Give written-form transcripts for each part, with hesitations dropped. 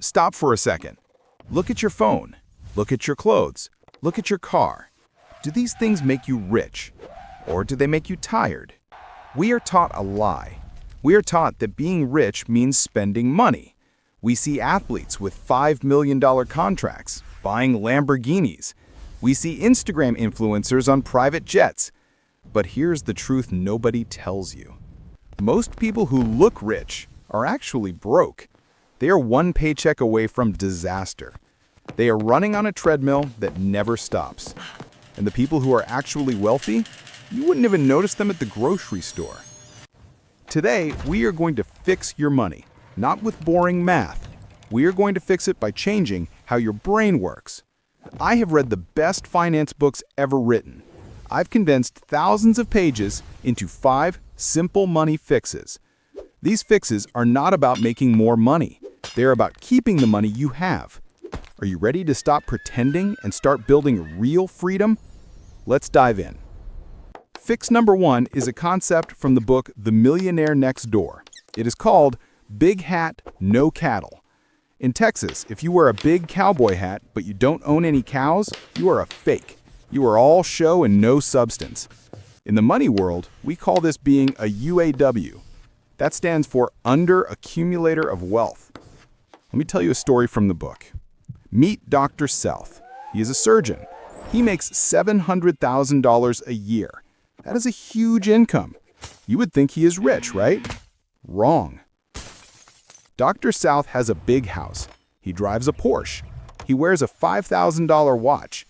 Stop for a second. Look at your phone. Look at your clothes. Look at your car. Do these things make you rich? Or do they make you tired? We are taught a lie. We are taught that being rich means spending money. We see athletes with $5 million contracts, buying Lamborghinis. We see Instagram influencers on private jets. But here's the truth nobody tells you. Most people who look rich are actually broke. They are one paycheck away from disaster. They are running on a treadmill that never stops. And the people who are actually wealthy, you wouldn't even notice them at the grocery store. Today, we are going to fix your money, not with boring math. We are going to fix it by changing how your brain works. I have read the best finance books ever written. I've condensed thousands of pages into 5 simple money fixes. These fixes are not about making more money. They're about keeping the money you have. Are you ready to stop pretending and start building real freedom? Let's dive in. Fix number 1 is a concept from the book The Millionaire Next Door. It is called Big Hat, No Cattle. In Texas, if you wear a big cowboy hat but you don't own any cows, you are a fake. You are all show and no substance. In the money world, we call this being a UAW. That stands for Under Accumulator of Wealth. Let me tell you a story from the book. Meet Dr. South. He is a surgeon. He makes $700,000 a year. That is a huge income. You would think he is rich, right? Wrong. Dr. South has a big house. He drives a Porsche. He wears a $5,000 watch.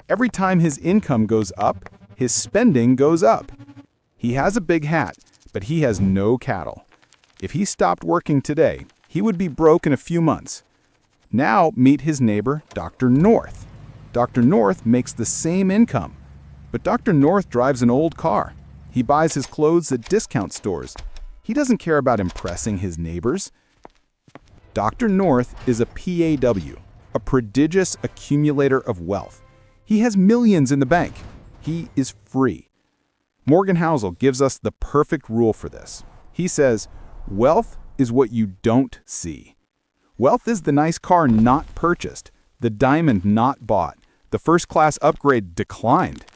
Every time his income goes up, his spending goes up. He has a big hat, but he has no cattle. If he stopped working today, he would be broke in a few months. Now meet his neighbor, Dr. North. Dr. North makes the same income, but Dr. North drives an old car. He buys his clothes at discount stores. He doesn't care about impressing his neighbors. Dr. North is a PAW, a prodigious accumulator of wealth. He has millions in the bank. He is free. Morgan Housel gives us the perfect rule for this. He says, wealth is what you don't see. Wealth is the nice car not purchased, the diamond not bought, the first-class upgrade declined.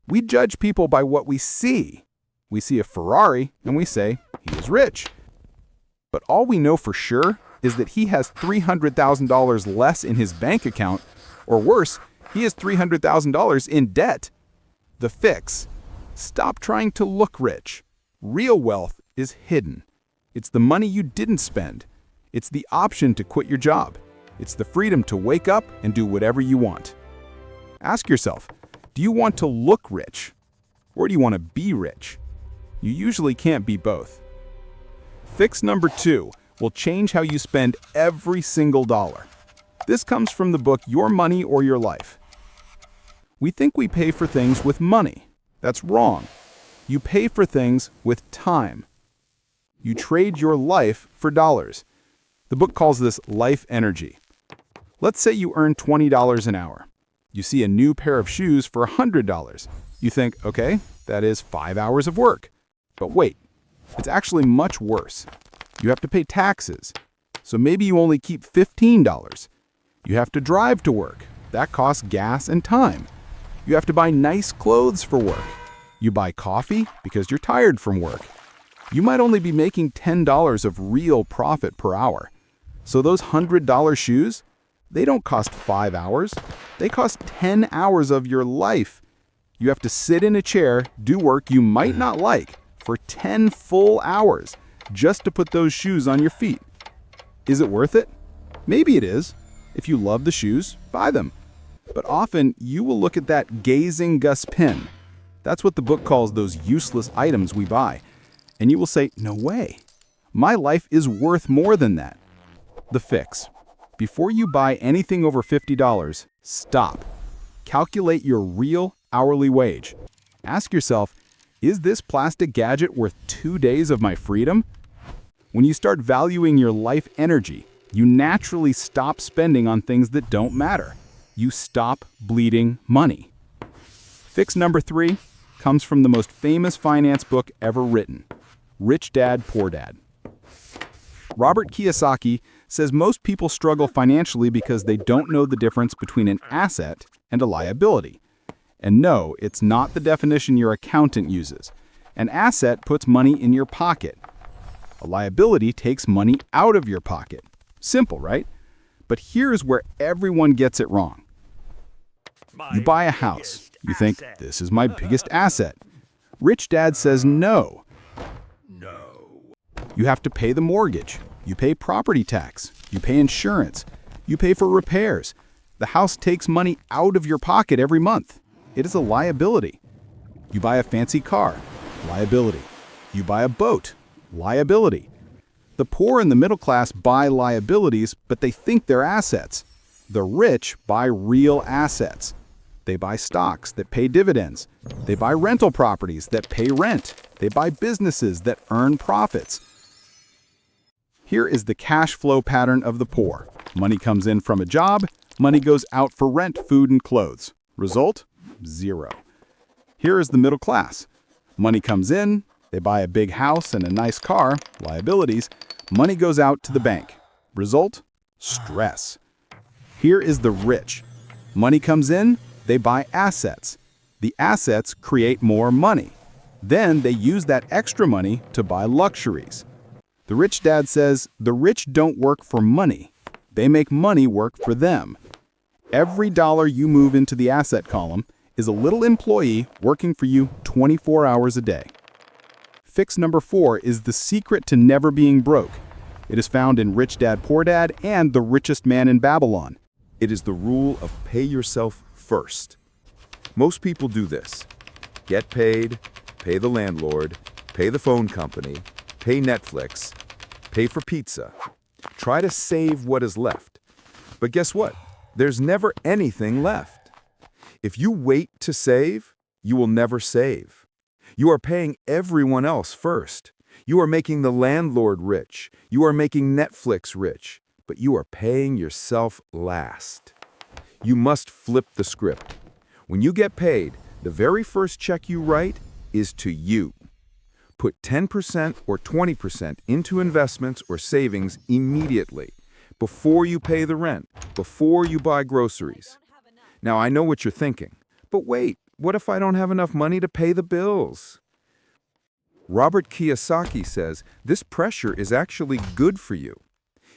We judge people by what we see. We see a Ferrari and we say, he is rich. But all we know for sure is that he has $300,000 less in his bank account, or worse, he has $300,000 in debt. The fix: stop trying to look rich. Real wealth is hidden. It's the money you didn't spend. It's the option to quit your job. It's the freedom to wake up and do whatever you want. Ask yourself, do you want to look rich? Or do you want to be rich? You usually can't be both. Fix number 2 will change how you spend every single dollar. This comes from the book Your Money or Your Life. We think we pay for things with money. That's wrong. You pay for things with time. You trade your life for dollars. The book calls this life energy. Let's say you earn $20 an hour. You see a new pair of shoes for $100. You think, okay, that is 5 hours of work. But wait, it's actually much worse. You have to pay taxes. So maybe you only keep $15. You have to drive to work. That costs gas and time. You have to buy nice clothes for work. You buy coffee because you're tired from work. You might only be making $10 of real profit per hour. So those $100 shoes, they don't cost 5 hours. They cost 10 hours of your life. You have to sit in a chair, do work you might not like for 10 full hours just to put those shoes on your feet. Is it worth it? Maybe it is. If you love the shoes, buy them. But often you will look at that gazing Gus pin. That's what the book calls those useless items we buy. And you will say, no way. My life is worth more than that. The fix: before you buy anything over $50, stop. Calculate your real hourly wage. Ask yourself, is this plastic gadget worth 2 days of my freedom? When you start valuing your life energy, you naturally stop spending on things that don't matter. You stop bleeding money. Fix number 3 comes from the most famous finance book ever written, Rich Dad, Poor Dad. Robert Kiyosaki says most people struggle financially because they don't know the difference between an asset and a liability. And no, it's not the definition your accountant uses. An asset puts money in your pocket. A liability takes money out of your pocket. Simple, right? But here's where everyone gets it wrong. You buy a house. You think, this is my biggest asset. Rich Dad says no. You have to pay the mortgage. You pay property tax. You pay insurance. You pay for repairs. The house takes money out of your pocket every month. It is a liability. You buy a fancy car. Liability. You buy a boat. Liability. The poor and the middle class buy liabilities, but they think they're assets. The rich buy real assets. They buy stocks that pay dividends. They buy rental properties that pay rent. They buy businesses that earn profits. Here is the cash flow pattern of the poor. Money comes in from a job. Money goes out for rent, food, and clothes. Result? Zero. Here is the middle class. Money comes in. They buy a big house and a nice car. Liabilities. Money goes out to the bank. Result? Stress. Here is the rich. Money comes in. They buy assets. The assets create more money. Then they use that extra money to buy luxuries. The rich dad says, the rich don't work for money. They make money work for them. Every dollar you move into the asset column is a little employee working for you 24 hours a day. Fix number 4 is the secret to never being broke. It is found in Rich Dad, Poor Dad and The Richest Man in Babylon. It is the rule of pay yourself first. Most people do this. Get paid, pay the landlord, pay the phone company, pay Netflix, pay for pizza. Try to save what is left. But guess what? There's never anything left. If you wait to save, you will never save. You are paying everyone else first. You are making the landlord rich. You are making Netflix rich. But you are paying yourself last. You must flip the script. When you get paid, the very first check you write is to you. Put 10% or 20% into investments or savings immediately, before you pay the rent, before you buy groceries. Now, I know what you're thinking, but wait, what if I don't have enough money to pay the bills? Robert Kiyosaki says this pressure is actually good for you.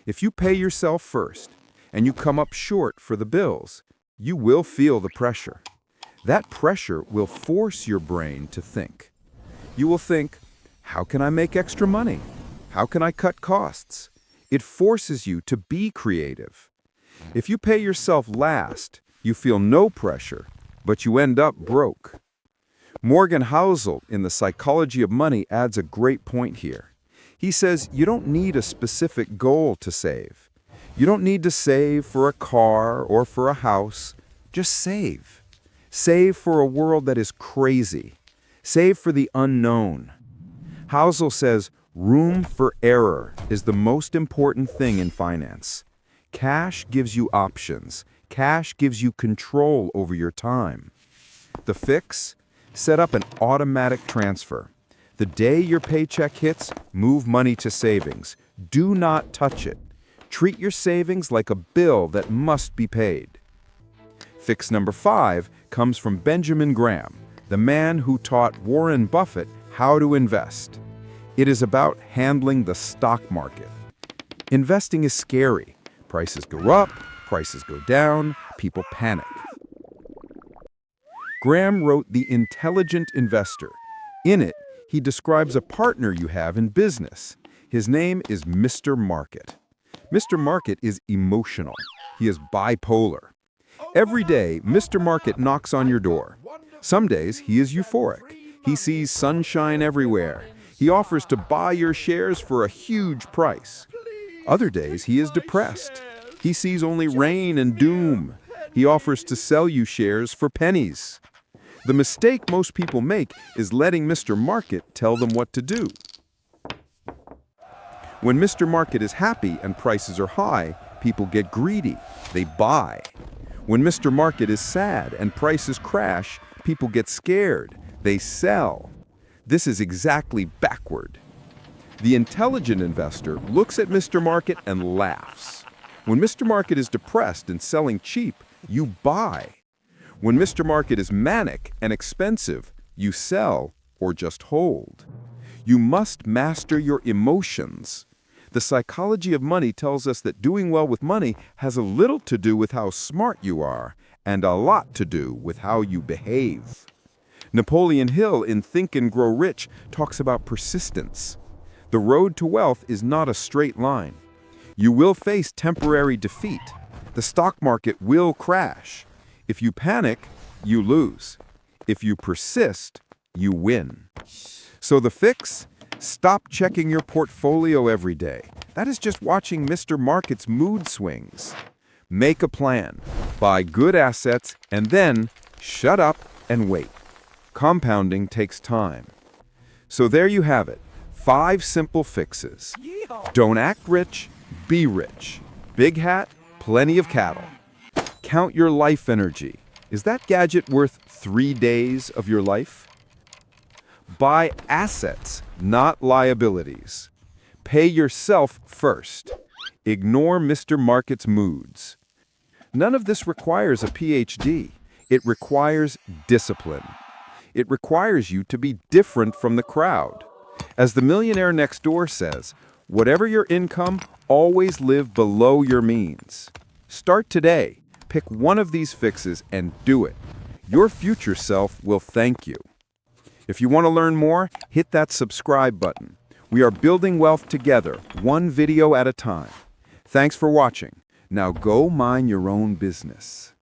If you pay yourself first and you come up short for the bills, you will feel the pressure. That pressure will force your brain to think. You will think, how can I make extra money? How can I cut costs? It forces you to be creative. If you pay yourself last, you feel no pressure, but you end up broke. Morgan Housel in The Psychology of Money adds a great point here. He says you don't need a specific goal to save. You don't need to save for a car or for a house. Just save. Save for a world that is crazy. Save for the unknown. Housel says room for error is the most important thing in finance. Cash gives you options. Cash gives you control over your time. The fix? Set up an automatic transfer. The day your paycheck hits, move money to savings. Do not touch it. Treat your savings like a bill that must be paid. Fix number 5 comes from Benjamin Graham, the man who taught Warren Buffett how to invest. It is about handling the stock market. Investing is scary. Prices go up, prices go down, people panic. Graham wrote The Intelligent Investor. In it, he describes a partner you have in business. His name is Mr. Market. Mr. Market is emotional. He is bipolar. Every day, Mr. Market knocks on your door. Some days, he is euphoric. He sees sunshine everywhere. He offers to buy your shares for a huge price. Other days, he is depressed. He sees only rain and doom. He offers to sell you shares for pennies. The mistake most people make is letting Mr. Market tell them what to do. When Mr. Market is happy and prices are high, people get greedy. They buy. When Mr. Market is sad and prices crash, people get scared. They sell. This is exactly backward. The intelligent investor looks at Mr. Market and laughs. When Mr. Market is depressed and selling cheap, you buy. When Mr. Market is manic and expensive, you sell or just hold. You must master your emotions. The psychology of money tells us that doing well with money has a little to do with how smart you are and a lot to do with how you behave. Napoleon Hill in Think and Grow Rich talks about persistence. The road to wealth is not a straight line. You will face temporary defeat. The stock market will crash. If you panic, you lose. If you persist, you win. So the fix? Stop checking your portfolio every day. That is just watching Mr. Market's mood swings. Make a plan. Buy good assets and then shut up and wait. Compounding takes time. So there you have it. 5 simple fixes. Don't act rich, be rich. Big hat, plenty of cattle. Count your life energy. Is that gadget worth 3 days of your life? Buy assets, not liabilities. Pay yourself first. Ignore Mr. Market's moods. None of this requires a PhD. It requires discipline. It requires you to be different from the crowd. As the millionaire next door says, whatever your income, always live below your means. Start today. Pick one of these fixes and do it. Your future self will thank you. If you want to learn more, hit that subscribe button. We are building wealth together, one video at a time. Thanks for watching. Now go mind your own business.